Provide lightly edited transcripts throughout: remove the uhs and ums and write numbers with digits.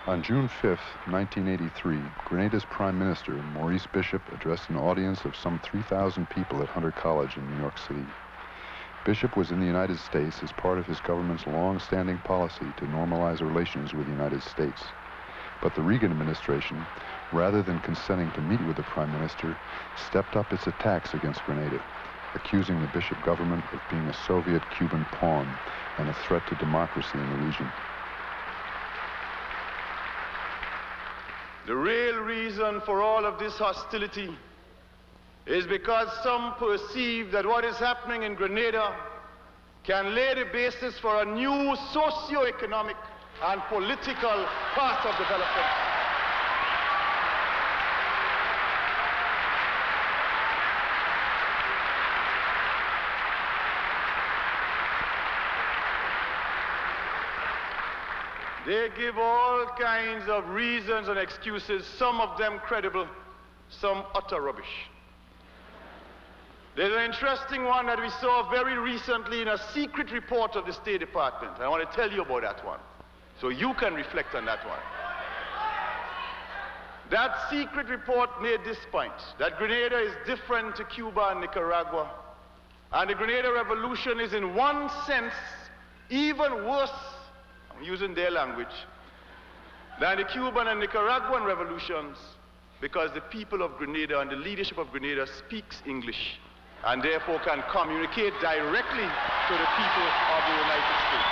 On June 5, 1983, Grenada's Prime Minister, Maurice Bishop, addressed an audience of some 3,000 people at Hunter College in New York City. Bishop was in the United States as part of his government's long-standing policy to normalize relations with the United States. But the Reagan administration, rather than consenting to meet with the Prime Minister, stepped up its attacks against Grenada, accusing the Bishop government of being a Soviet-Cuban pawn and a threat to democracy in the region. The real reason for all of this hostility is because some perceive that what is happening in Grenada can lay the basis for a new socio-economic and political path of development. They give all kinds of reasons and excuses, some of them credible, some utter rubbish. There's an interesting one that we saw very recently in a secret report of the State Department. I want to tell you about that one, so you can reflect on that one. That secret report made this point, that Grenada is different to Cuba and Nicaragua, and the Grenada Revolution is in one sense even worse, I'm using their language, than the Cuban and Nicaraguan revolutions, because the people of Grenada and the leadership of Grenada speaks English and therefore can communicate directly to the people of the United States.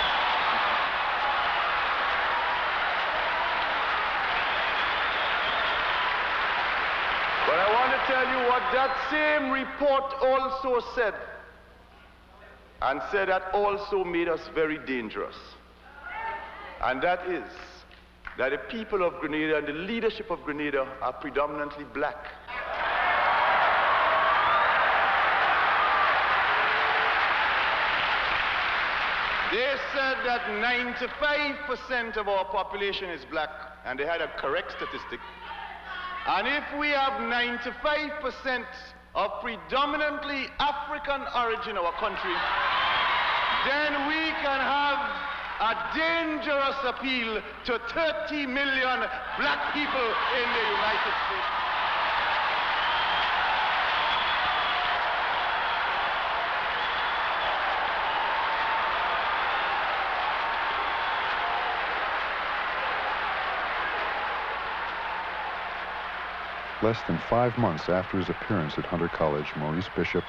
But I want to tell you what that same report also said, and said that also made us very dangerous. And that is that the people of Grenada and the leadership of Grenada are predominantly black. They said that 95% of our population is black, and they had a correct statistic. And if we have 95% of predominantly African origin in our country, then we can have a dangerous appeal to 30 million black people in the United States. Less than 5 months after his appearance at Hunter College, Maurice Bishop,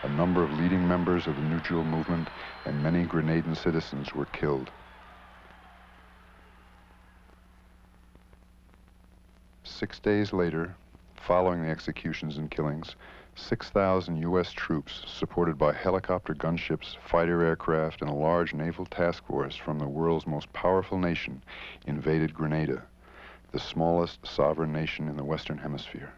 a number of leading members of the New Jewel movement, and many Grenadian citizens were killed. 6 days later, following the executions and killings, 6,000 U.S. troops, supported by helicopter gunships, fighter aircraft, and a large naval task force from the world's most powerful nation, invaded Grenada, the smallest sovereign nation in the Western Hemisphere.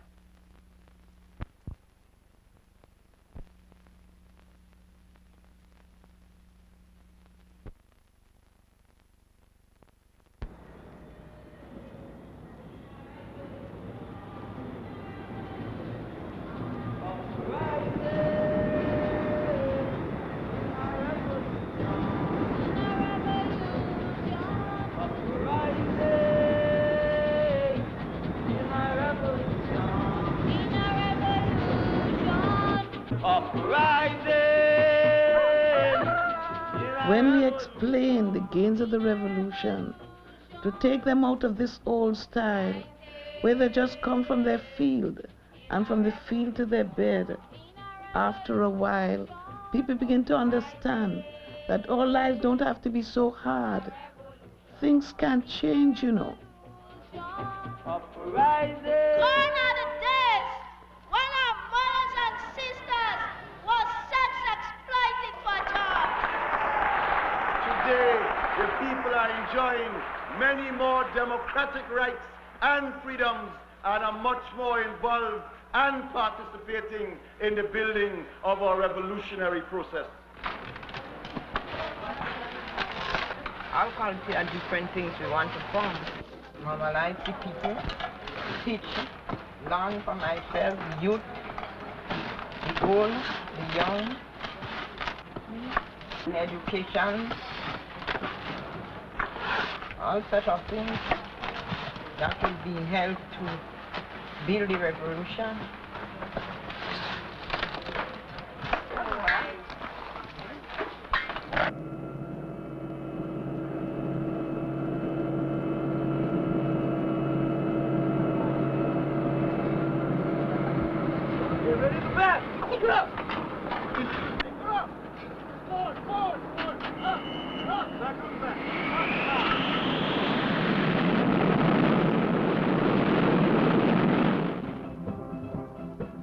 When we explain the gains of the revolution, to take them out of this old style, where they just come from their field, and from the field to their bed, after a while, people begin to understand that our lives don't have to be so hard. Things can change, you know. Gone are the days when our mothers and sisters were sex-exploited for jobs. Today, the people are enjoying many more democratic rights and freedoms and are much more involved and participating in the building of our revolutionary process. All countries are different things we want to form. Mobilize the people, teach, learn for myself, the youth, the old, the young, in education, all sorts of things. that is being held to build the revolution.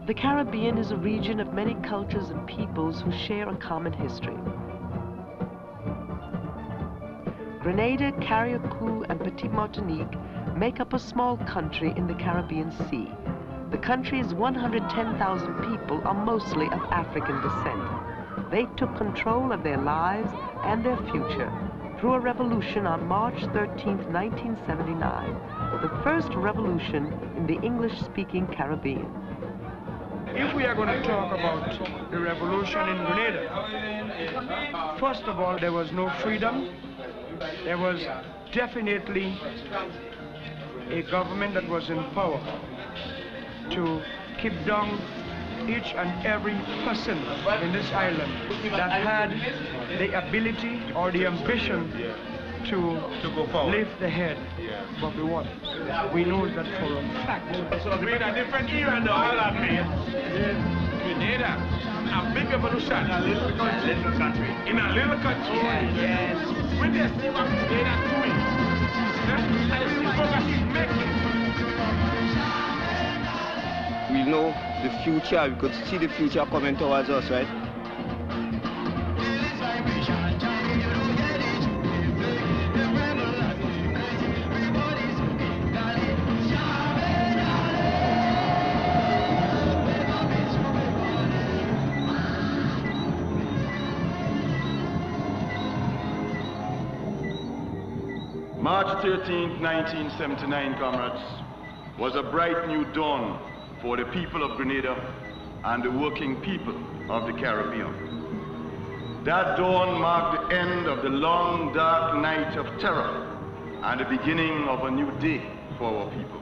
The Caribbean is a region of many cultures and peoples who share a common history. Grenada, Carriacou, and Petite Martinique make up a small country in the Caribbean Sea. The country's 110,000 people are mostly of African descent. They took control of their lives and their future through a revolution on March 13, 1979, the first revolution in the English-speaking Caribbean. If we are going to talk about the revolution in Grenada, first of all, there was no freedom. There was definitely a government that was in power to keep down each and every person in this island that had the ability or the ambition to lift the head above the water. We know that for a fact. So we're in a different era now, all that means. Grenada, a big evolution. In a little country. In a little country. Yes. When they see what Grenada doing, and they see progress is making. We know the future, we could see the future coming towards us, right? March 13, 1979, comrades, was a bright new dawn for the people of Grenada and the working people of the Caribbean. That dawn marked the end of the long, dark night of terror and the beginning of a new day for our people.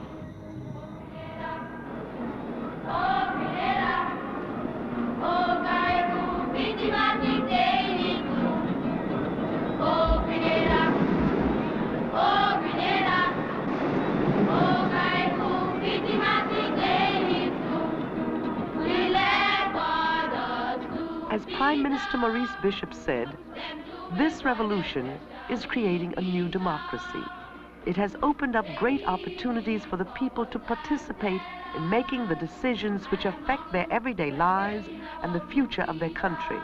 As Prime Minister Maurice Bishop said, this revolution is creating a new democracy. It has opened up great opportunities for the people to participate in making the decisions which affect their everyday lives and the future of their country.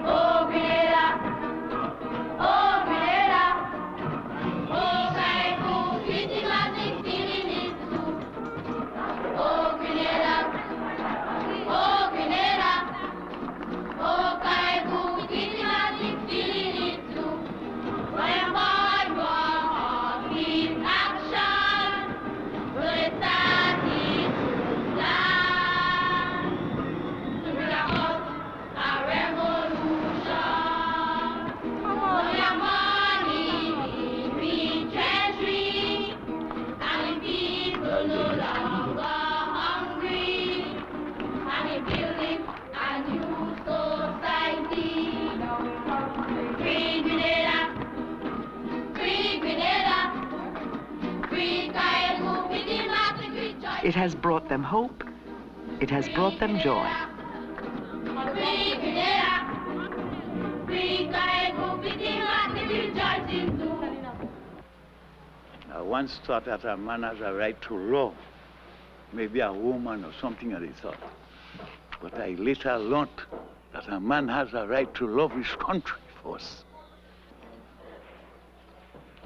Oh, Grenada! Oh, Grenada! Oh, Caribou, pretty magic feeling is true. Oh, Grenada! Oh, Grenada! Oh, Caribou, pretty magic feeling is true. Whenever your heart needs action, will it start to fly? To bring about a revolution. For your money in rich treasury, and the people no longer hungry, and in building a new society. Free Grenada, free Grenada, free Caribou, free democracy, free choice. It has brought them hope. It has brought them joy. Free Grenada, free Caribou, free democracy, free choice too. I once thought that a man has a right to love, maybe a woman or something of the sort. But I later learned that a man has a right to love his country first.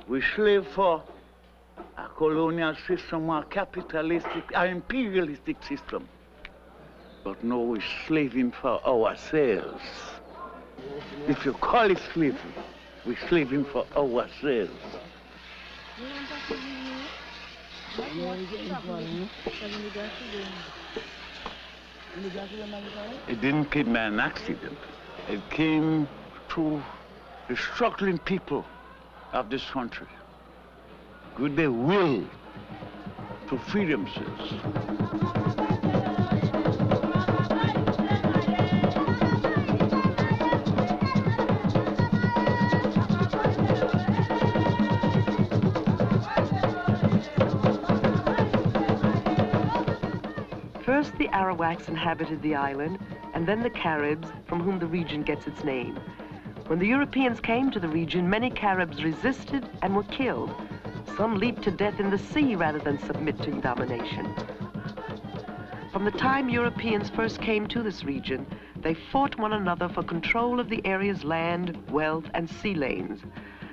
We slave for a colonial system, or a capitalistic, or imperialistic system. But no, we're slaving for ourselves. If you call it slavery, we're slaving for ourselves. It didn't came by an accident. It came through the struggling people of this country. with the will to free themselves. First, the Arawaks inhabited the island, and then the Caribs, from whom the region gets its name. When the Europeans came to the region, many Caribs resisted and were killed. Some leaped to death in the sea rather than submit to domination. From the time Europeans first came to this region, they fought one another for control of the area's land, wealth, and sea lanes.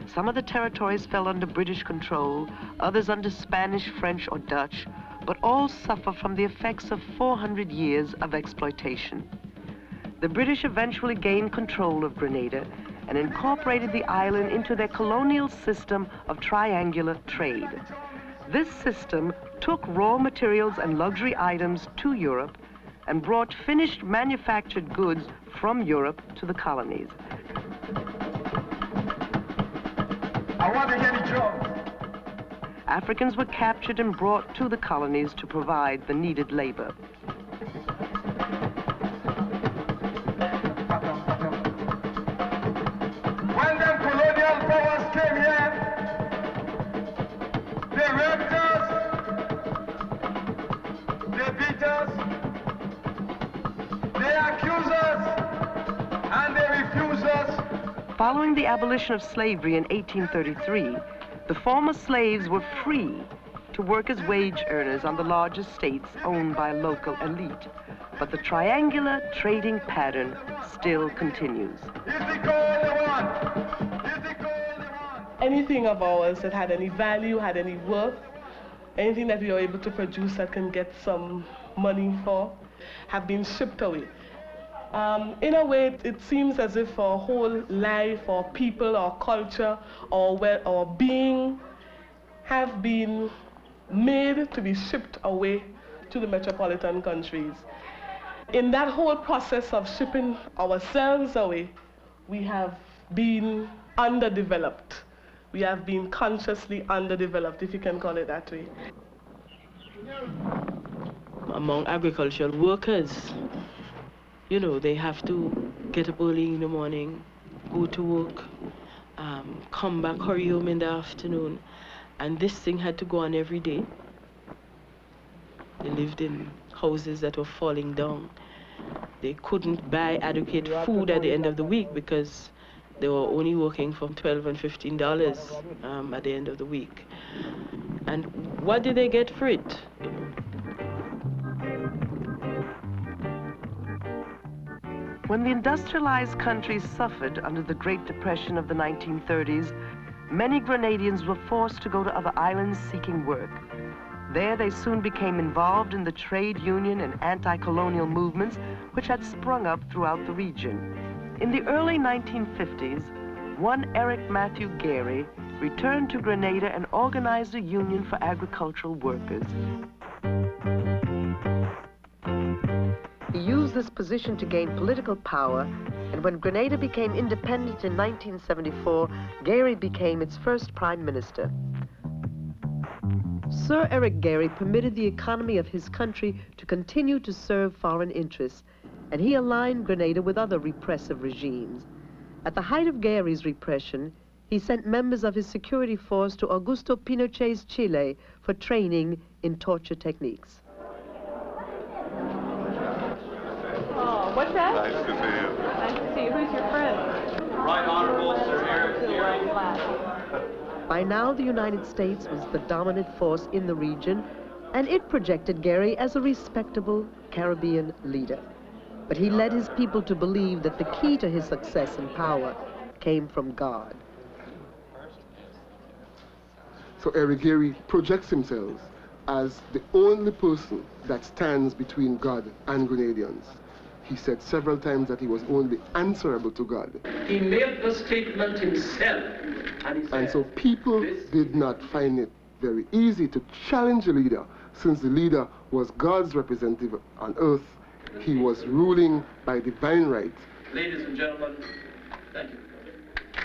Some of the territories fell under British control, others under Spanish, French, or Dutch, but all suffer from the effects of 400 years of exploitation. The British eventually gained control of Grenada and incorporated the island into their colonial system of triangular trade. This system took raw materials and luxury items to Europe and brought finished manufactured goods from Europe to the colonies. I want to hear the drums. Africans were captured and brought to the colonies to provide the needed labor. When them colonial powers came here, they raped us, they beat us, they accuse us, and they refuse us. Following the abolition of slavery in 1833, the former slaves were free to work as wage earners on the large estates owned by a local elite. But the triangular trading pattern still continues. Anything of ours that had any value, had any worth, anything that we are able to produce that can get some money for, have been shipped away. In a way, it seems as if our whole life, or people, or culture, or being have been made to be shipped away to the metropolitan countries. In that whole process of shipping ourselves away, we have been underdeveloped. We have been consciously underdeveloped, if you can call it that way. Among agricultural workers, you know, they have to get up early in the morning, go to work, come back, hurry home in the afternoon. And this thing had to go on every day. They lived in houses that were falling down. They couldn't buy adequate food at the end of the week because they were only working from $12 and $15 at the end of the week. And what did they get for it? When the industrialized countries suffered under the Great Depression of the 1930s, many Grenadians were forced to go to other islands seeking work. There they soon became involved in the trade union and anti-colonial movements which had sprung up throughout the region. In the early 1950s, one Eric Gairy returned to Grenada and organized a union for agricultural workers. He used this position to gain political power, and when Grenada became independent in 1974, Gairy became its first prime minister. Sir Eric Gairy permitted the economy of his country to continue to serve foreign interests, and he aligned Grenada with other repressive regimes. At the height of Gairy's repression, he sent members of his security force to Augusto Pinochet's Chile for training in torture techniques. What's that? Nice to see you. Nice to see you. Who's your friend? Right Honorable Sir Eric Gairy. By now, the United States was the dominant force in the region, and it projected Gairy as a respectable Caribbean leader. But he led his people to believe that the key to his success and power came from God. So Eric Gairy projects himself as the only person that stands between God and Grenadians. He said several times that he was only answerable to God. He made the statement himself. And so people did not find it very easy to challenge the leader, since the leader was God's representative on earth. He was ruling by divine right. Ladies and gentlemen, thank you.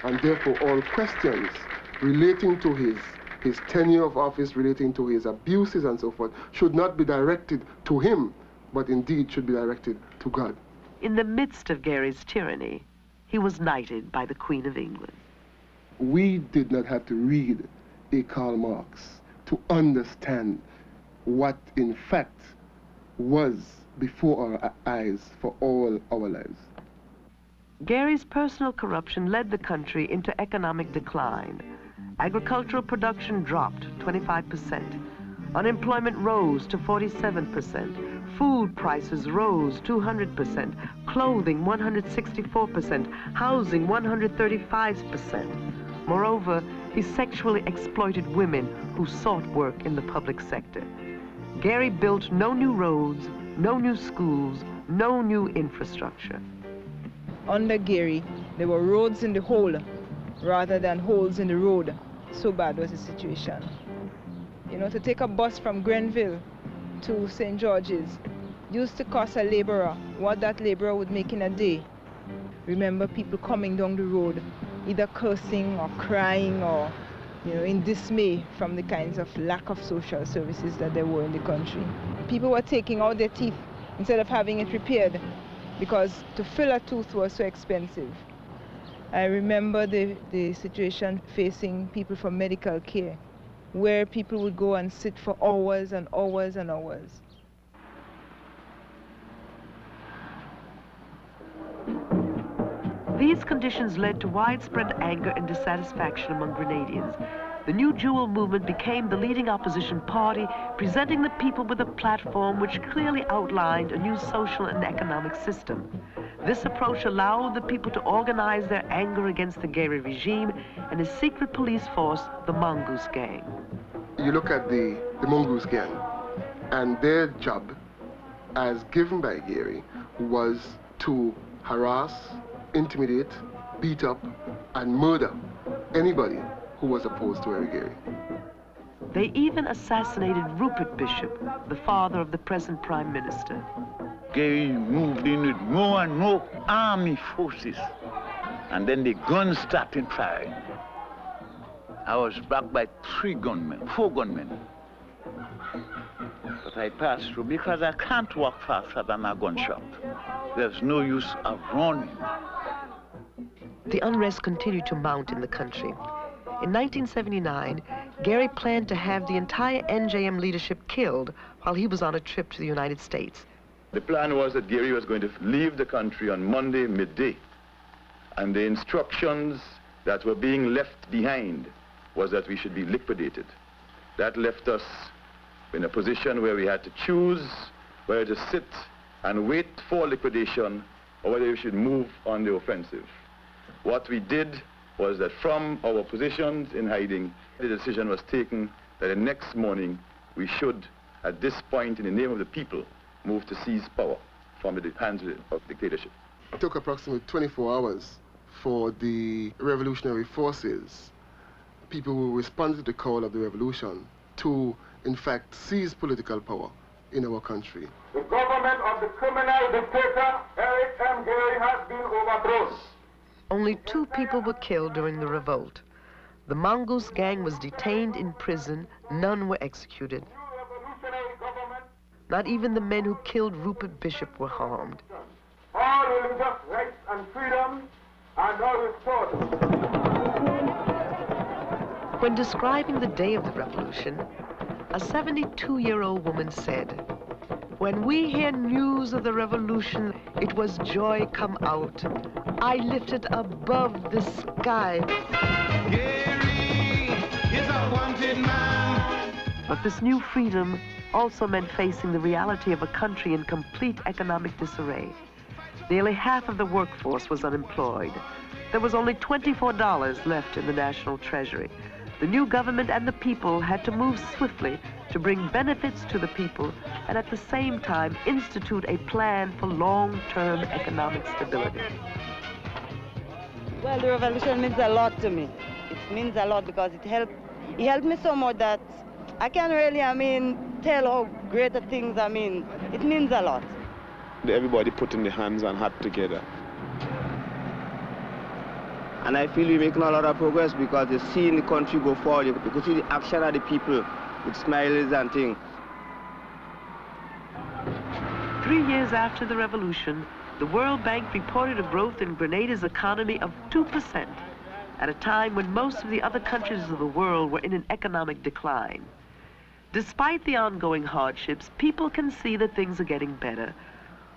And therefore all questions relating to his his tenure of office relating to his abuses and so forth should not be directed to him, but indeed should be directed to God. In the midst of Gairy's tyranny, he was knighted by the Queen of England. We did not have to read a Karl Marx to understand what in fact was before our eyes for all our lives. Gairy's personal corruption led the country into economic decline. Agricultural production dropped 25%. Unemployment rose to 47%. Food prices rose 200%. Clothing 164%. Housing 135%. Moreover, he sexually exploited women who sought work in the public sector. Gairy built no new roads, no new schools, no new infrastructure. Under Gairy, there were roads in the hole rather than holes in the road. So bad was the situation. You know, to take a bus from Grenville to St. George's used to cost a laborer what that laborer would make in a day. Remember people coming down the road, either cursing or crying or, you know, in dismay from the kinds of lack of social services that there were in the country. People were taking out their teeth instead of having it repaired because to fill a tooth was so expensive. I remember the situation facing people for medical care, where people would go and sit for hours and hours and hours. These conditions led to widespread anger and dissatisfaction among Grenadians. The New Jewel movement became the leading opposition party, presenting the people with a platform which clearly outlined a new social and economic system. This approach allowed the people to organize their anger against the Gairy regime and his secret police force, the Mongoose Gang. You look at the Mongoose Gang, and their job, as given by Gairy, was to harass, intimidate, beat up, and murder anybody who was opposed to Eric Gairy. They even assassinated Rupert Bishop, the father of the present Prime Minister. Gairy moved in with more and more army forces, and then the guns started firing. I was backed by 4 gunmen. But I passed through because I can't walk faster than a gunshot. There's no use of running. The unrest continued to mount in the country. In 1979, Gairy planned to have the entire NJM leadership killed while he was on a trip to the United States. The plan was that Gairy was going to leave the country on Monday midday, and the instructions that were being left behind was that we should be liquidated. That left us in a position where we had to choose whether to sit and wait for liquidation or whether we should move on the offensive. What we did was that from our positions in hiding, the decision was taken that the next morning we should, at this point in the name of the people, move to seize power from the hands of dictatorship. It took approximately 24 hours for the revolutionary forces, people who responded to the call of the revolution, to in fact seize political power in our country. The government of the criminal dictator Eric M. Gairy has been overthrown. Only 2 people were killed during the revolt. The Mongoose Gang was detained in prison. None were executed. Not even the men who killed Rupert Bishop were harmed. All religious rights and freedoms are now restored. When describing the day of the revolution, a 72-year-old woman said, "When we hear news of the revolution, it was joy come out. I lifted above the sky." Gairy is a wanted man. But this new freedom also meant facing the reality of a country in complete economic disarray. Nearly half of the workforce was unemployed. There was only $24 left in the national treasury. The new government and the people had to move swiftly to bring benefits to the people and at the same time institute a plan for long-term economic stability. Well, the revolution means a lot to me. It means a lot because it helped me so much that I can't really, tell how great the things, it means a lot. Everybody putting their hands and hat together And I feel we're making a lot of progress because you're seeing the country go forward. You could see the action of the people with smiles and things. 3 years after the revolution, the World Bank reported a growth in Grenada's economy of 2%, at a time when most of the other countries of the world were in an economic decline. Despite the ongoing hardships, people can see that things are getting better.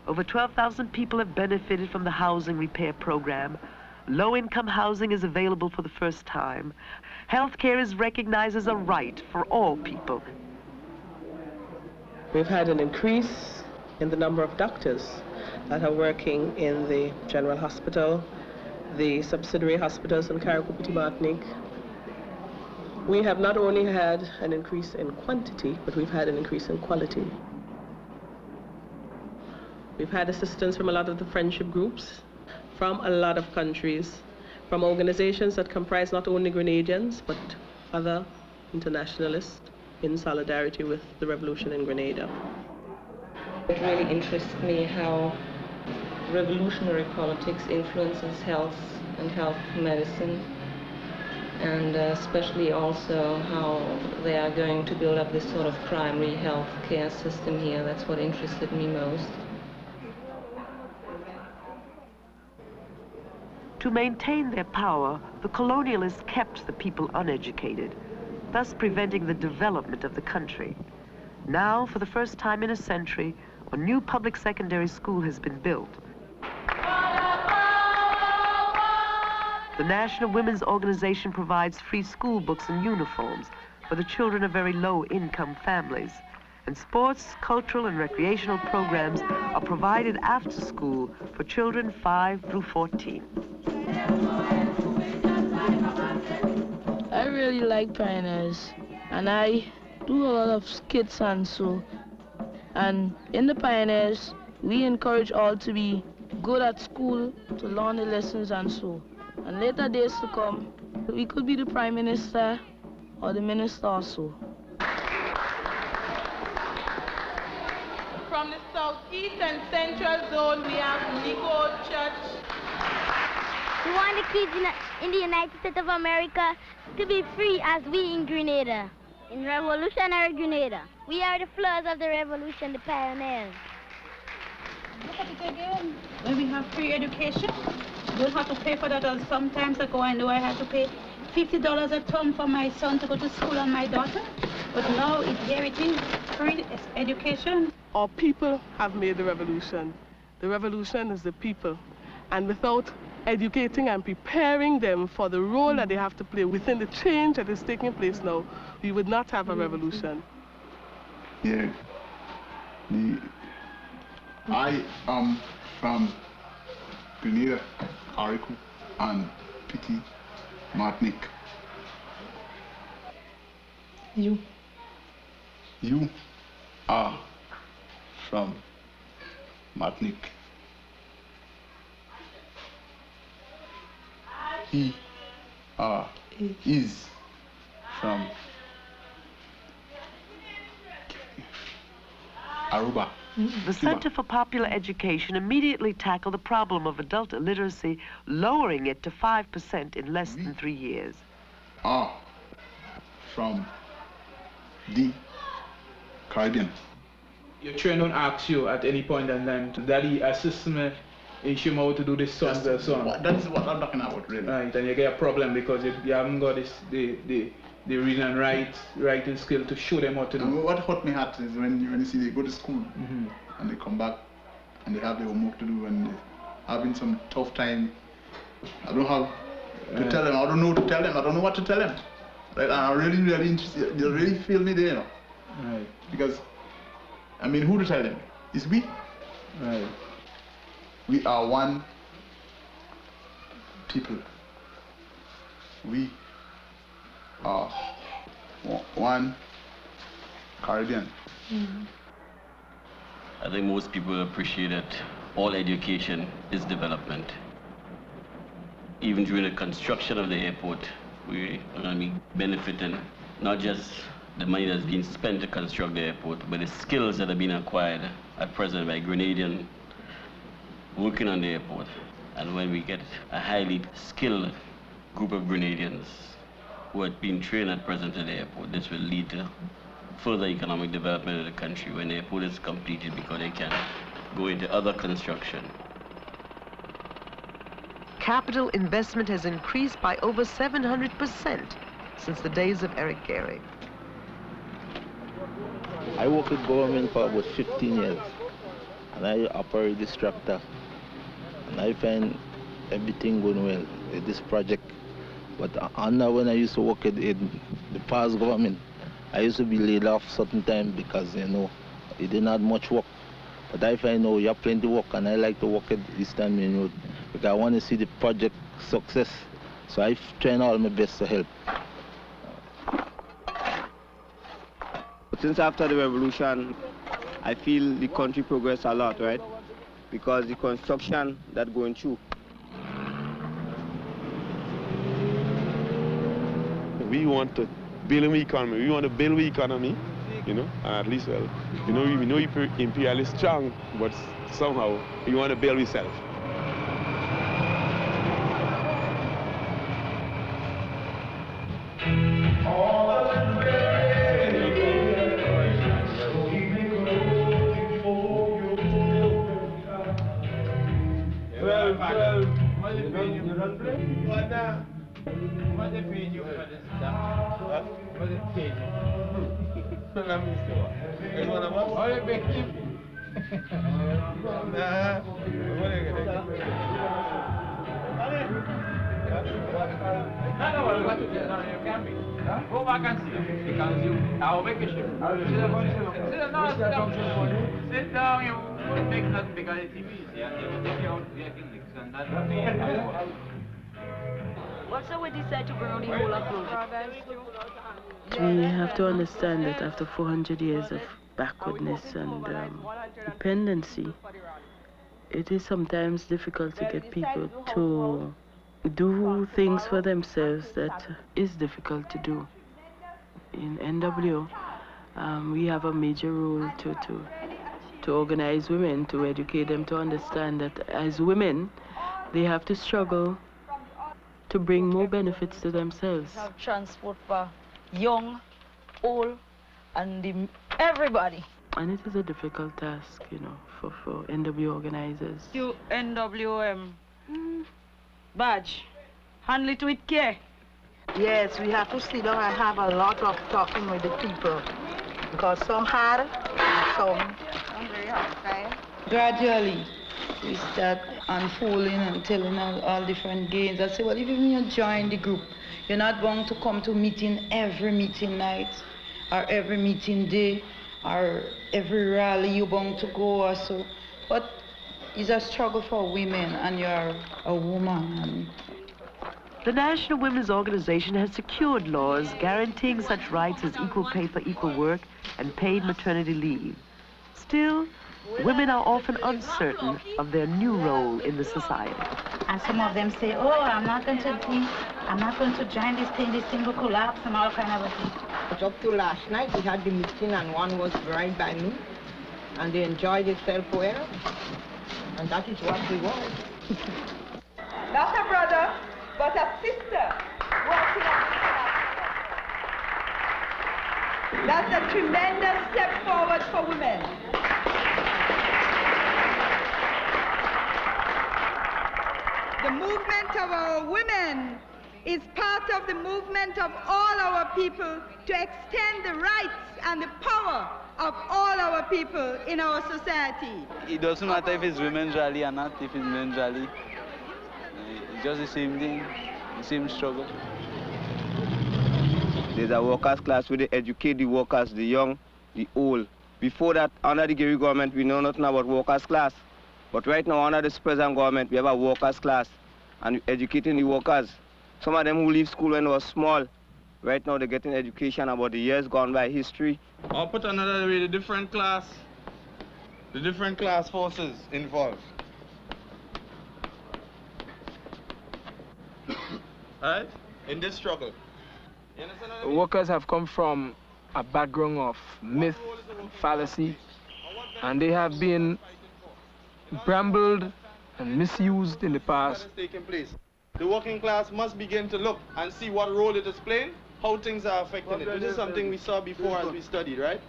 Over 12,000 people have benefited from the housing repair program. Low-income housing is available for the first time. Healthcare is recognized as a right for all people. We've had an increase in the number of doctors that are working in the General Hospital, the subsidiary hospitals in Carib Indians. We have not only had an increase in quantity, but we've had an increase in quality. We've had assistance from a lot of the friendship groups, from a lot of countries, from organizations that comprise not only Grenadians, but other internationalists in solidarity with the revolution in Grenada. It really interests me how revolutionary politics influences health and health medicine, and especially also how they are going to build up this sort of primary health care system here. That's what interested me most. To maintain their power, the colonialists kept the people uneducated, thus preventing the development of the country. Now, for the first time in a century, a new public secondary school has been built. The National Women's Organization provides free school books and uniforms for the children of very low-income families. And sports, cultural, and recreational programs are provided after school for children 5 through 14. I really like Pioneers, and I do a lot of skits and so. And in the Pioneers, we encourage all to be good at school, to learn the lessons and so. And later days to come, we could be the Prime Minister or the Minister also. From the southeast and central zone, we have Nico Church. We want the kids in the United States of America to be free as we in Grenada. In revolutionary Grenada. We are the flowers of the revolution, the pioneers. Look at it again. When we have free education, you don't have to pay for that. Sometimes ago I know I had to pay $50 a term for my son to go to school and my daughter. But now here it is, free education. Our people have made the revolution. The revolution is the people. And without educating and preparing them for the role that they have to play within the change that is taking place now, we would not have a revolution. Yeah. I am from Grenada, Carib and Petit Martinique. You are from Martinique. He is from Aruba. The Center for Popular Education immediately tackled the problem of adult illiteracy, lowering it to 5% in less than 3 years. Are from the Caribbean. Your trainer don't ask you at any point in time, Daddy, assist me and show me how to do this song, that song. That's what I'm talking about, really. Right, and you get a problem because you haven't got the reading and writing skill to show them how to do. And what hurt me heart is when you see they go to school and they come back and they have their homework to do and they're having some tough time. I don't have to tell them. I don't know to tell them. I don't know what to tell them. Right? And I'm really, really interested. They really feel me there, you know. Right. Because, I mean, who to tell them? It's we. Right. We are one people. We are one Caribbean. I think most people appreciate that all education is development. Even during the construction of the airport, we are going to be benefiting not just the money that's being spent to construct the airport, but the skills that are being acquired at present by Grenadian working on the airport. And when we get a highly skilled group of Grenadians who had been trained at present at the airport. This will lead to further economic development of the country when the airport is completed, because they can go into other construction. Capital investment has increased by over 700% since the days of Eric Gairy. I work with government for about 15 years, and I operate this tractor, and I find everything going well with this project. But when I used to work in the past government, I used to be laid off certain time because, you know, it didn't have much work. But I find now you have plenty of work, and I like to work at Eastern Main Road because I want to see the project success. So I try all my best to help. Since after the revolution, I feel the country progressed a lot, right? Because the construction that's going through. We want to build an economy. We want to build the economy, you know, at least, well, you know, we know imperial is strong, but somehow we want to build ourselves. What they paying you for this stuff? What they paying you? Let me see. Is one of us? What they paying you? Nah. What they gonna do? No, what you do? No, you can't be. Go back and see. Because you, I'll make a shift. Sit down, you won't make nothing because it's easy. And they will take you out to the clinics and that's what they What's the way decide to bring out the whole of We have to understand that after 400 years of backwardness and dependency, it is sometimes difficult to get people to do things for themselves that is difficult to do. In NWO, we have a major role to organize women, to educate them to understand that as women, they have to struggle to bring more benefits to themselves. Have transport for young, old, and everybody. And it is a difficult task, you know, for NWO organizers. You NWO badge, handle it with care. Yes, we have to sit down and have a lot of talking with the people, because some hard and some very hard. Gradually, we start unfolding and telling all different games. I say, well, if you join the group, you're not going to come to meeting every meeting night, or every meeting day, or every rally you're going to go or so. But it's a struggle for women, and you're a woman. The National Women's Organization has secured laws guaranteeing such rights as equal pay for equal work and paid maternity leave. Still, women are often uncertain of their new role in the society. And some of them say, oh, I'm not going to join this thing will collapse and all kind of a thing. But up to last night, we had the meeting and one was right by me. And they enjoyed themselves well. And that is what we want. Not a brother, but a sister working on it. That's a tremendous step forward for women. The movement of our women is part of the movement of all our people to extend the rights and the power of all our people in our society. It doesn't matter if it's women's rally or not, if it's men's rally. It's just the same thing, the same struggle. There's a workers' class where they educate the workers, the young, the old. Before that, under the Gairy government, we know nothing about workers' class. But right now, under this present government, we have a workers' class and educating the workers. Some of them who leave school when they were small, right now they're getting education about the years gone by, history. I'll put another way, the different class forces involved. Right? In this struggle. You understand what I mean? Workers have come from a background of myth, fallacy, and they have been brambled and misused in the past. the working class must begin to look and see what role it is playing, how things are affecting it. This is something we saw before as we studied, right?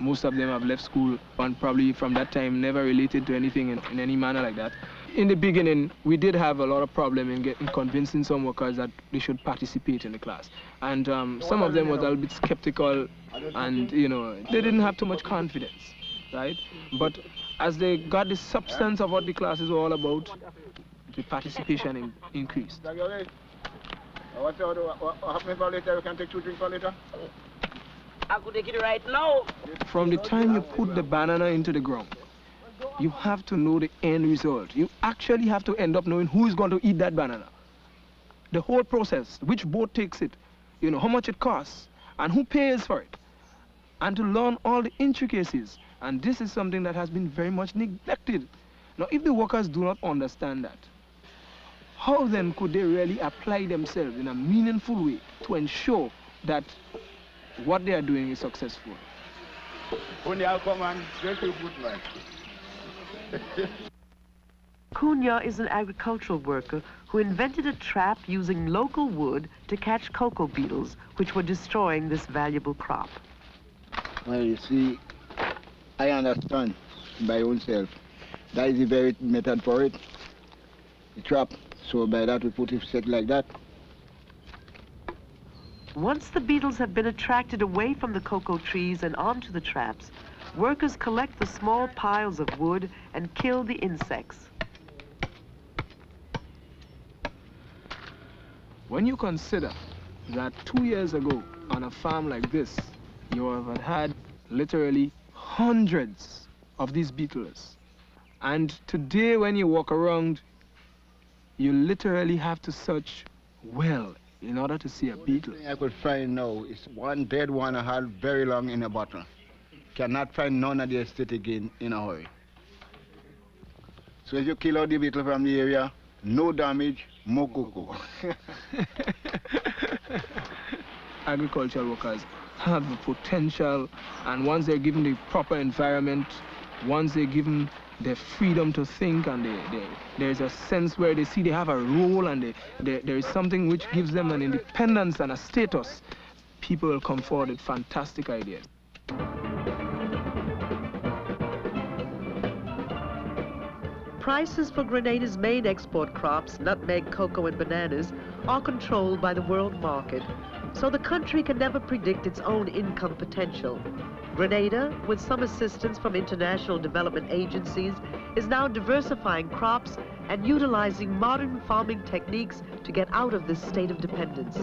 Most of them have left school and probably from that time never related to anything in any manner like that. In the beginning, we did have a lot of problem in convincing some workers that they should participate in the class. And some of them were a little bit skeptical and, you know, they didn't have too much confidence, right? But as they got the substance of what the class is all about, the participation increased. What happened for later? We can take 2 drinks for later? I could take it right now. From the time you put the banana into the ground, you have to know the end result. You actually have to end up knowing who is going to eat that banana. The whole process, which boat takes it, you know, how much it costs, and who pays for it. And to learn all the intricacies. And this is something that has been very much neglected. Now, if the workers do not understand that, how then could they really apply themselves in a meaningful way to ensure that what they are doing is successful? Cunha is an agricultural worker who invented a trap using local wood to catch cocoa beetles, which were destroying this valuable crop. Well, you see, I understand by ownself. That is the very method for it, the trap. So by that we put it set like that. Once the beetles have been attracted away from the cocoa trees and onto the traps, workers collect the small piles of wood and kill the insects. When you consider that 2 years ago on a farm like this, you have had literally hundreds of these beetles. And today when you walk around, you literally have to search well in order to see a beetle. The thing I could find now is one dead one I had very long in a bottle. Cannot find none of the estate again in a hurry. So if you kill out the beetle from the area, no damage, more cocoa. Agricultural workers have the potential, and once they're given the proper environment, once they're given the freedom to think, and there's a sense where they see they have a role, and there is something which gives them an independence and a status, people will come forward with fantastic ideas. Prices for Grenada's main export crops, nutmeg, cocoa, and bananas, are controlled by the world market, so the country can never predict its own income potential. Grenada, with some assistance from international development agencies, is now diversifying crops and utilizing modern farming techniques to get out of this state of dependence.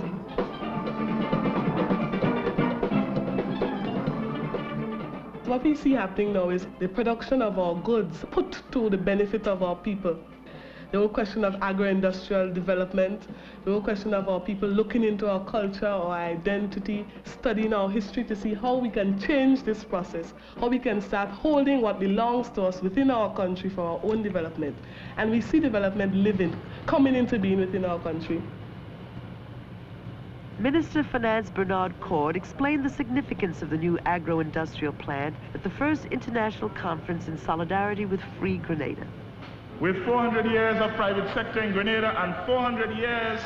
What we see happening now is the production of our goods put to the benefit of our people. The whole question of agro-industrial development, the whole question of our people looking into our culture, our identity, studying our history to see how we can change this process, how we can start holding what belongs to us within our country for our own development. And we see development living, coming into being within our country. Minister of Finance Bernard Cord explained the significance of the new agro-industrial plan at the first international conference in solidarity with Free Grenada. With 400 years of private sector in Grenada and 400 years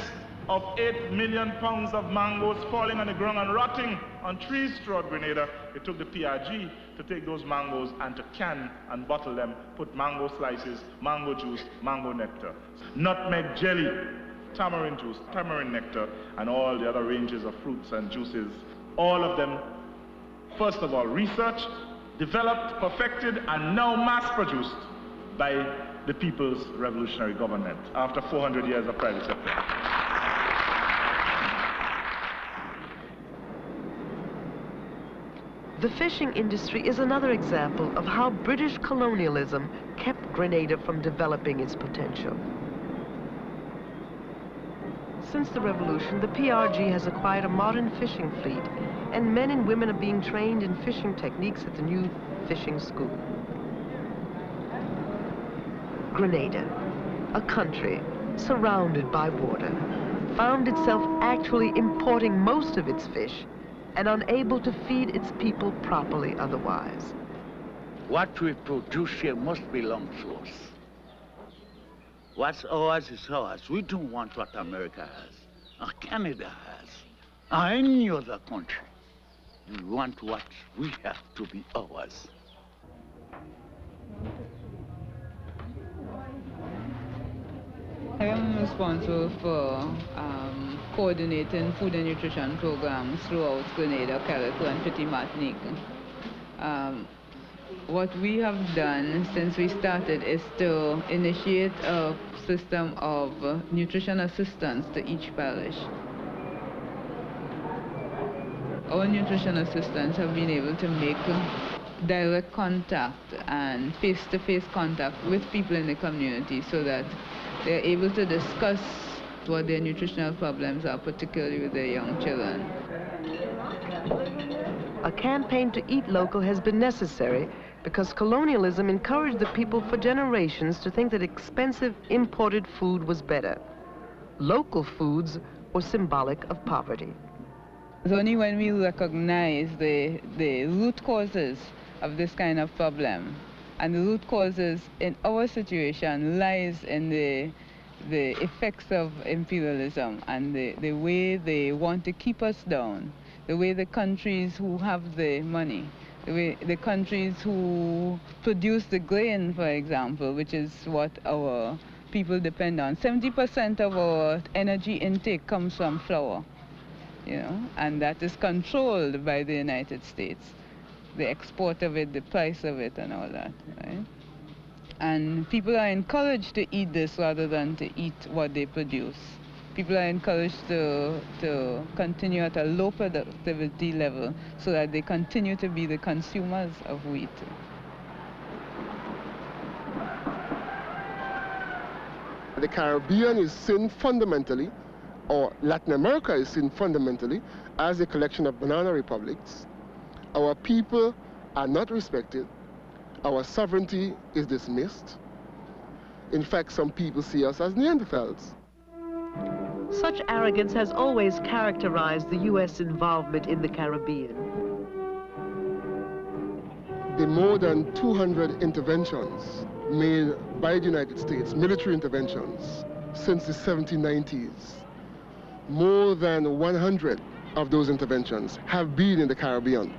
of 8 million pounds of mangoes falling on the ground and rotting on trees throughout Grenada, it took the PRG to take those mangoes and to can and bottle them, put mango slices, mango juice, mango nectar, nutmeg jelly, tamarind juice, tamarind nectar, and all the other ranges of fruits and juices. All of them, first of all, researched, developed, perfected, and now mass-produced by the People's Revolutionary Government after 400 years of private sector. The fishing industry is another example of how British colonialism kept Grenada from developing its potential. Since the revolution, the PRG has acquired a modern fishing fleet, and men and women are being trained in fishing techniques at the new fishing school. Grenada, a country surrounded by water, found itself actually importing most of its fish and unable to feed its people properly otherwise. What we produce here must belong to us. What's ours is ours. We don't want what America has, or Canada has, or any other country. We want what we have to be ours. I am responsible for coordinating food and nutrition programs throughout Grenada, Carib and Petit Martinique. What we have done since we started is to initiate a system of nutrition assistance to each parish. Our nutrition assistants have been able to make direct contact and face-to-face contact with people in the community so that they're able to discuss what their nutritional problems are, particularly with their young children. A campaign to eat local has been necessary because colonialism encouraged the people for generations to think that expensive imported food was better. Local foods were symbolic of poverty. It's only when we recognize the root causes of this kind of problem, and the root causes in our situation lies in the effects of imperialism and the way they want to keep us down, the way the countries who have the money, the countries who produce the grain, for example, which is what our people depend on. 70% of our energy intake comes from flour, you know, and that is controlled by the United States. The export of it, the price of it, and all that, right? And people are encouraged to eat this rather than to eat what they produce. People are encouraged to continue at a low productivity level so that they continue to be the consumers of wheat. The Caribbean is seen fundamentally, or Latin America is seen fundamentally, as a collection of banana republics. Our people are not respected. Our sovereignty is dismissed. In fact, some people see us as Neanderthals. Such arrogance has always characterized the U.S. involvement in the Caribbean. The more than 200 interventions made by the United States, military interventions, since the 1790s, more than 100 of those interventions have been in the Caribbean.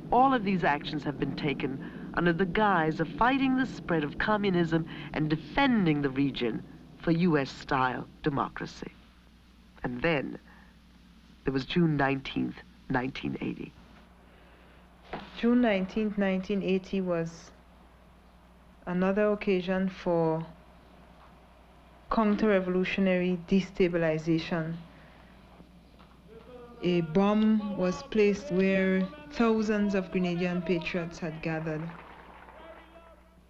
All of these actions have been taken under the guise of fighting the spread of communism and defending the region for U.S.-style democracy. And then there was June 19th, 1980. June 19th, 1980 was another occasion for counter-revolutionary destabilization. A bomb was placed where thousands of Grenadian patriots had gathered.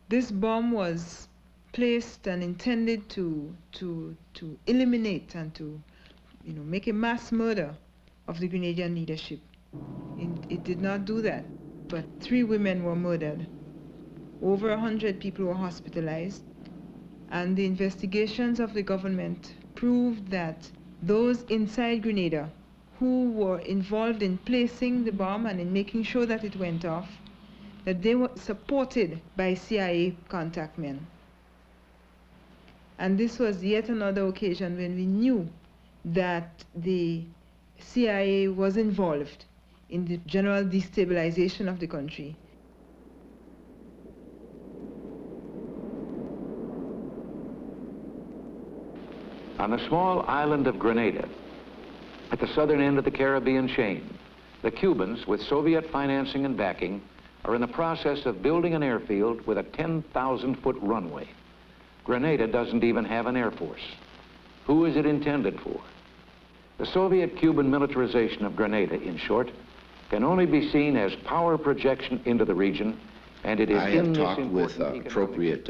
This bomb was placed and intended to eliminate and to, make a mass murder of the Grenadian leadership. It did not do that, but 3 women were murdered. Over 100 people were hospitalized, and the investigations of the government proved that those inside Grenada who were involved in placing the bomb and in making sure that it went off, that they were supported by CIA contact men. And this was yet another occasion when we knew that the CIA was involved in the general destabilization of the country. On the small island of Grenada, at the southern end of the Caribbean chain, the Cubans, with Soviet financing and backing, are in the process of building an airfield with a 10,000-foot runway. Grenada doesn't even have an air force. Who is it intended for? The Soviet-Cuban militarization of Grenada, in short, can only be seen as power projection into the region, and it is I in have this talked with important appropriate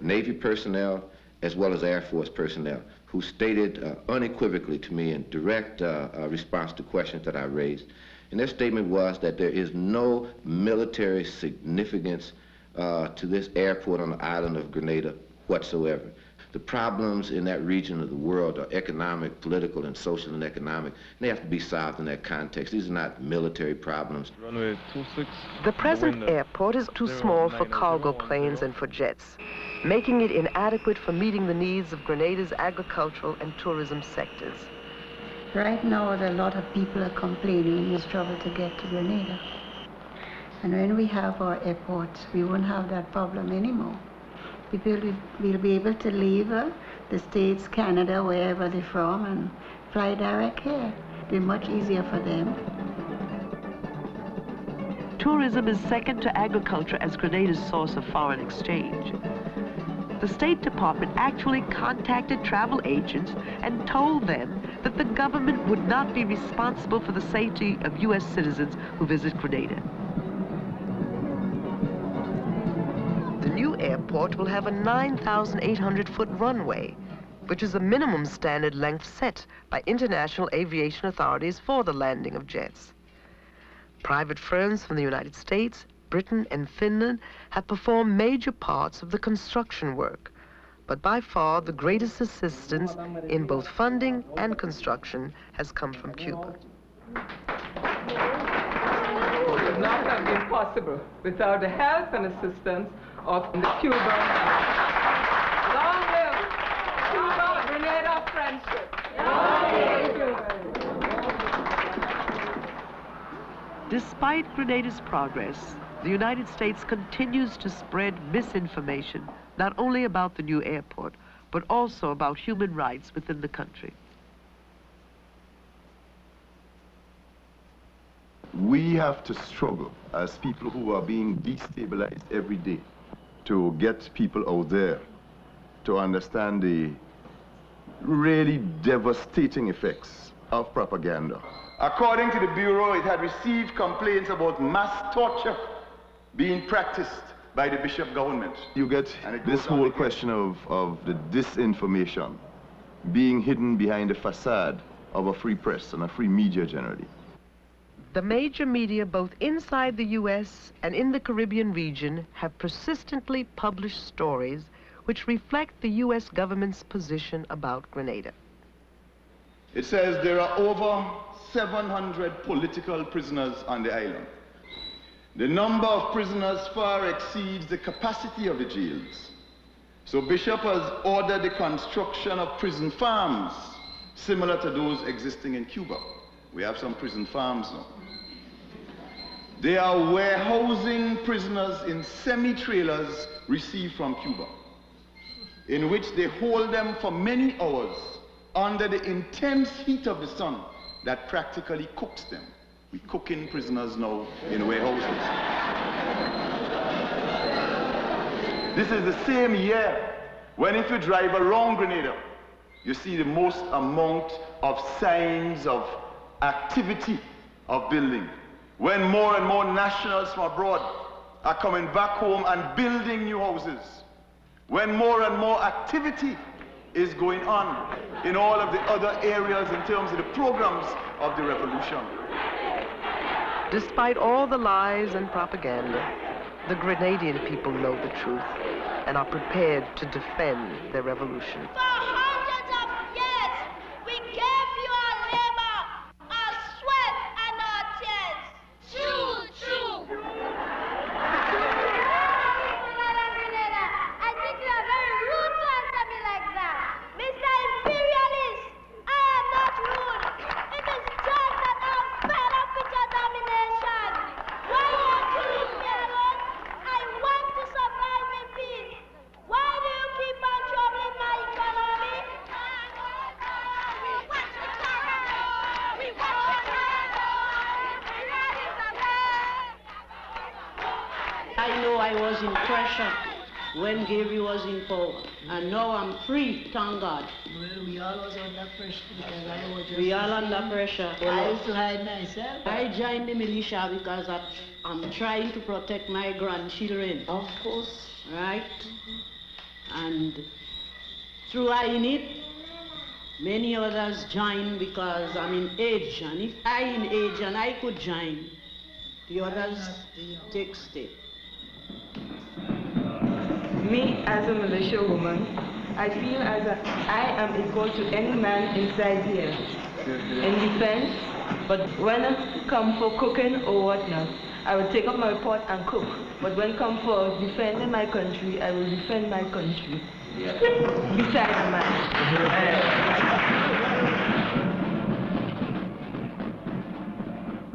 Navy personnel as well as Air Force personnel who stated unequivocally to me in direct response to questions that I raised. And their statement was that there is no military significance to this airport on the island of Grenada whatsoever. The problems in that region of the world are economic, political, and social and economic. And they have to be solved in that context. These are not military problems. Runway 26. The present airport is too small for cargo planes and for jets, making it inadequate for meeting the needs of Grenada's agricultural and tourism sectors. Right now, a lot of people are complaining it's trouble to get to Grenada. And when we have our airports, we won't have that problem anymore. People will be able to leave the States, Canada, wherever they're from, and fly direct here. It'll be much easier for them. Tourism is second to agriculture as Grenada's source of foreign exchange. The State Department actually contacted travel agents and told them that the government would not be responsible for the safety of U.S. citizens who visit Grenada. The new airport will have a 9,800-foot runway, which is a minimum standard length set by international aviation authorities for the landing of jets. Private firms from the United States, Britain, and Finland have performed major parts of the construction work, but by far the greatest assistance in both funding and construction has come from Cuba. It would not have been possible without the help and assistance of the Cuban. Long live Cuba-Grenada friendship. Despite Grenada's progress, the United States continues to spread misinformation, not only about the new airport, but also about human rights within the country. We have to struggle as people who are being destabilized every day to get people out there to understand the really devastating effects of propaganda. According to the Bureau, it had received complaints about mass torture being practiced by the Bishop government. You get this whole question of the disinformation being hidden behind the facade of a free press and a free media generally. The major media both inside the U.S. and in the Caribbean region have persistently published stories which reflect the U.S. government's position about Grenada. It says there are over 700 political prisoners on the island. The number of prisoners far exceeds the capacity of the jails. So Bishop has ordered the construction of prison farms similar to those existing in Cuba. We have some prison farms now. They are warehousing prisoners in semi-trailers received from Cuba, in which they hold them for many hours under the intense heat of the sun that practically cooks them. We cook in prisoners now in warehouses. This is the same year when if you drive around Grenada, you see the most amount of signs of activity of building. When more and more nationals from abroad are coming back home and building new houses. When more and more activity is going on in all of the other areas in terms of the programs of the revolution. Despite all the lies and propaganda, the Grenadian people know the truth and are prepared to defend their revolution. For hundreds of years, we gave you our labor, our sweat, and our tears. True, true. I think you are very rude to answer me like that. Mr. Imperialist, I am not rude. It is just that I'm fed up with your domination. Why won't you leave me alone? I want to survive in peace. Why do you keep on troubling my economy? We want to terror. We want to terror. I know I was in pressure when Gairy was in power. And now I'm free, thank God. Well, we all was under pressure because I was just... We all under pressure. I used to hide myself. I joined the militia because I'm trying to protect my grandchildren. Of course. Right? And through I in it, many others join because I'm in age. And if I in age and I could join, the others take step. Me, as a militia woman, I feel as I am equal to any man inside here in defense, but when it comes for cooking or whatnot, I will take up my pot and cook. But when it comes for defending my country, I will defend my country. Besides the man.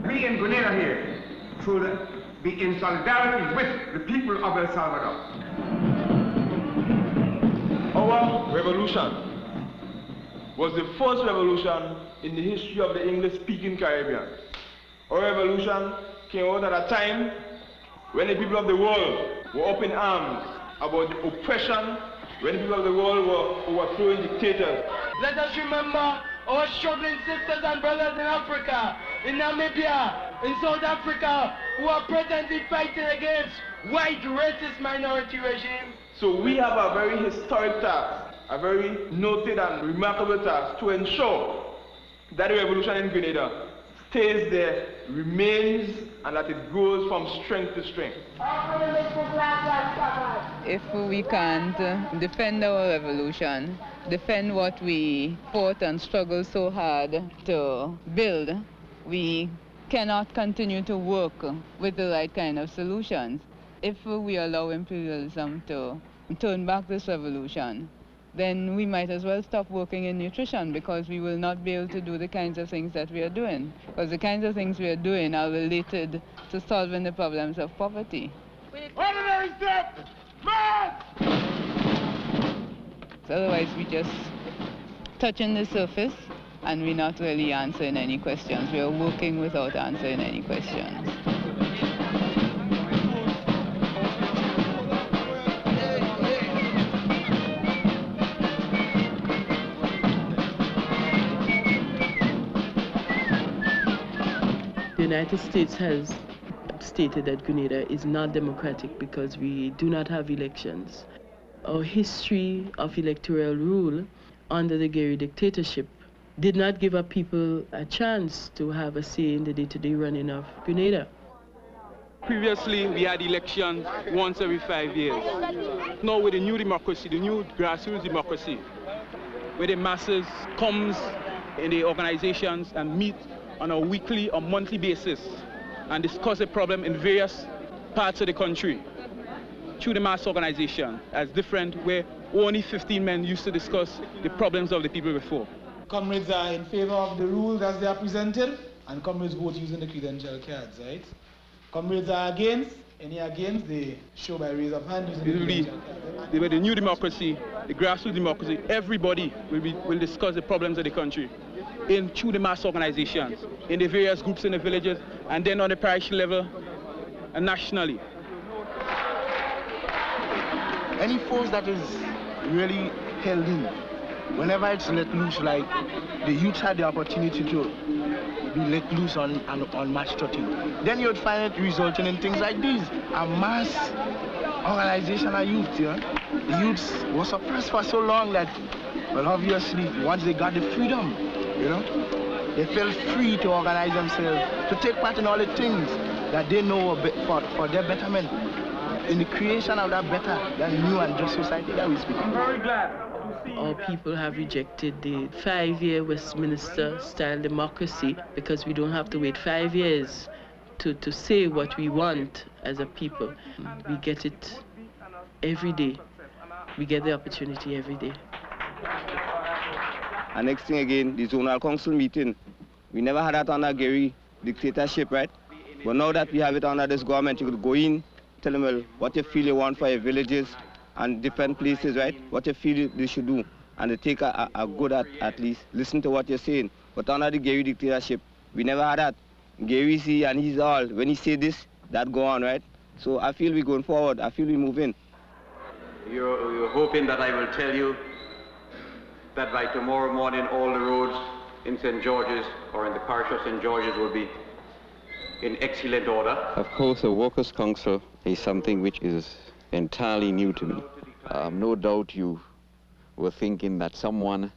We in Grenada here should be in solidarity with the people of El Salvador. Our revolution was the first revolution in the history of the English-speaking Caribbean. Our revolution came out at a time when the people of the world were up in arms about the oppression, when the people of the world were overthrowing dictators. Let us remember our struggling sisters and brothers in Africa, in Namibia, in South Africa, who are presently fighting against white racist minority regime. So we have a very historic task, a very noted and remarkable task to ensure that the revolution in Grenada stays there, remains, and that it grows from strength to strength. If we can't defend our revolution, defend what we fought and struggled so hard to build, we cannot continue to work with the right kind of solutions. If we allow imperialism to turn back this revolution, then we might as well stop working in nutrition because we will not be able to do the kinds of things that we are doing. Because the kinds of things we are doing are related to solving the problems of poverty. Ordinary step! March! So otherwise we just touching the surface and we're not really answering any questions. We are working without answering any questions. The United States has stated that Grenada is not democratic because we do not have elections. Our history of electoral rule under the Gairy dictatorship did not give our people a chance to have a say in the day-to-day running of Grenada. Previously, we had elections once every 5 years. Now with the new democracy, the new grassroots democracy, where the masses comes in the organizations and meet on a weekly or monthly basis and discuss a problem in various parts of the country through the mass organization as different, where only 15 men used to discuss the problems of the people before. Comrades are in favor of the rules as they are presented, and comrades vote using the credential cards, right? Comrades are against, any against, they show by raise of hand using the credential cards. With the new democracy, the grassroots democracy, everybody will discuss the problems of the country through the mass organizations, in the various groups in the villages, and then on the parish level and nationally. Any force that is really held in, whenever it's let loose, like the youth had the opportunity to be let loose on March 13th, then you'd find it resulting in things like these, a mass organization of youth. You know? The youths were suppressed for so long that, well, obviously, once they got the freedom, you know, they felt free to organize themselves, to take part in all the things that they know for their betterment, in the creation of that better, that new and just society that we speak. I'm very glad. Our people have rejected the 5-year Westminster-style democracy because we don't have to wait 5 years to say what we want as a people. We get it every day. We get the opportunity every day. And next thing again, the zonal council meeting. We never had that under Gairy dictatorship, right? But now that we have it under this government, you could go in, tell them, well, what you feel you want for your villages and different places, right? What you feel they should do. And they take a good at least, listen to what you're saying. But under the Gairy dictatorship, we never had that. Gairy see and he's all, when he say this, that go on, right? So I feel we're going forward, I feel we're moving. You're hoping that I will tell you that by tomorrow morning all the roads in St. George's or in the parish of St. George's will be in excellent order? Of course, a workers' council is something which is entirely new to me. No doubt you were thinking that someone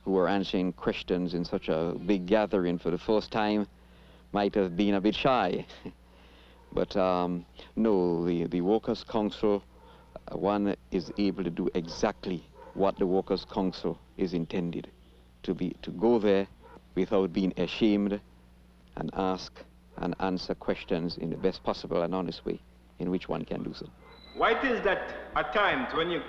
who were answering questions in such a big gathering for the first time might have been a bit shy. But no, the workers' council, one is able to do exactly what the workers' council is intended to go there without being ashamed and ask and answer questions in the best possible and honest way in which one can do so. Why it is that at times when you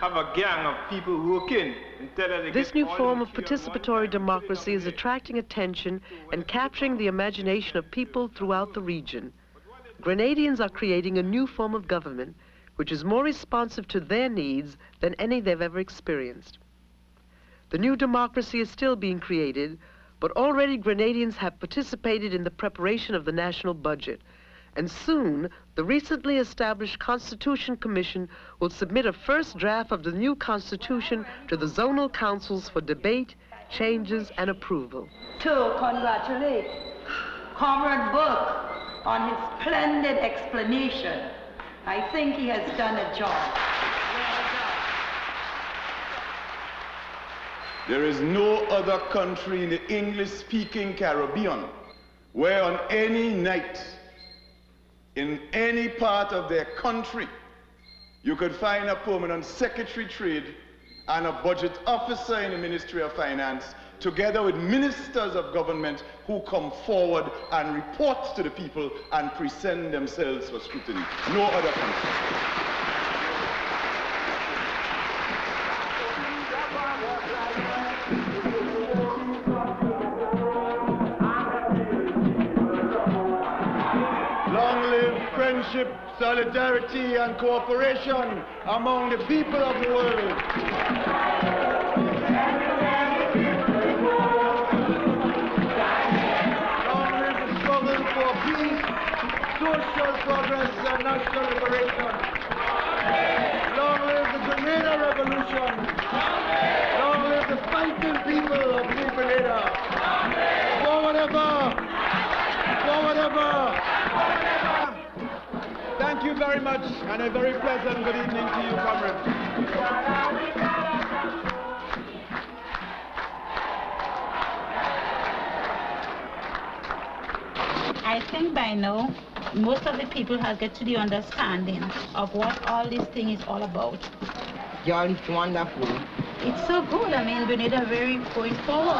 have a gang of people working, instead of this new form of participatory democracy is attracting attention and capturing the imagination of people throughout the region. Grenadians are creating a new form of government which is more responsive to their needs than any they've ever experienced. The new democracy is still being created, but already Grenadians have participated in the preparation of the national budget. And soon, the recently established Constitution Commission will submit a first draft of the new Constitution to the zonal councils for debate, changes, and approval. To congratulate Comrade Burke on his splendid explanation. I think he has done a job. There is no other country in the English-speaking Caribbean where on any night, in any part of their country, you could find a permanent secretary trade and a budget officer in the Ministry of Finance, together with ministers of government who come forward and report to the people and present themselves for scrutiny. No other country. Long live friendship, solidarity, and cooperation among the people of the world. Social progress and national liberation. Long live the Grenada Revolution. Long live the fighting people of New Grenada. Forward ever! Forward ever! Thank you very much, and a very pleasant good evening to you, comrades. I think by now, most of the people have get to the understanding of what all this thing is all about. Girl, it's wonderful. It's so good. I mean, Grenada very going forward.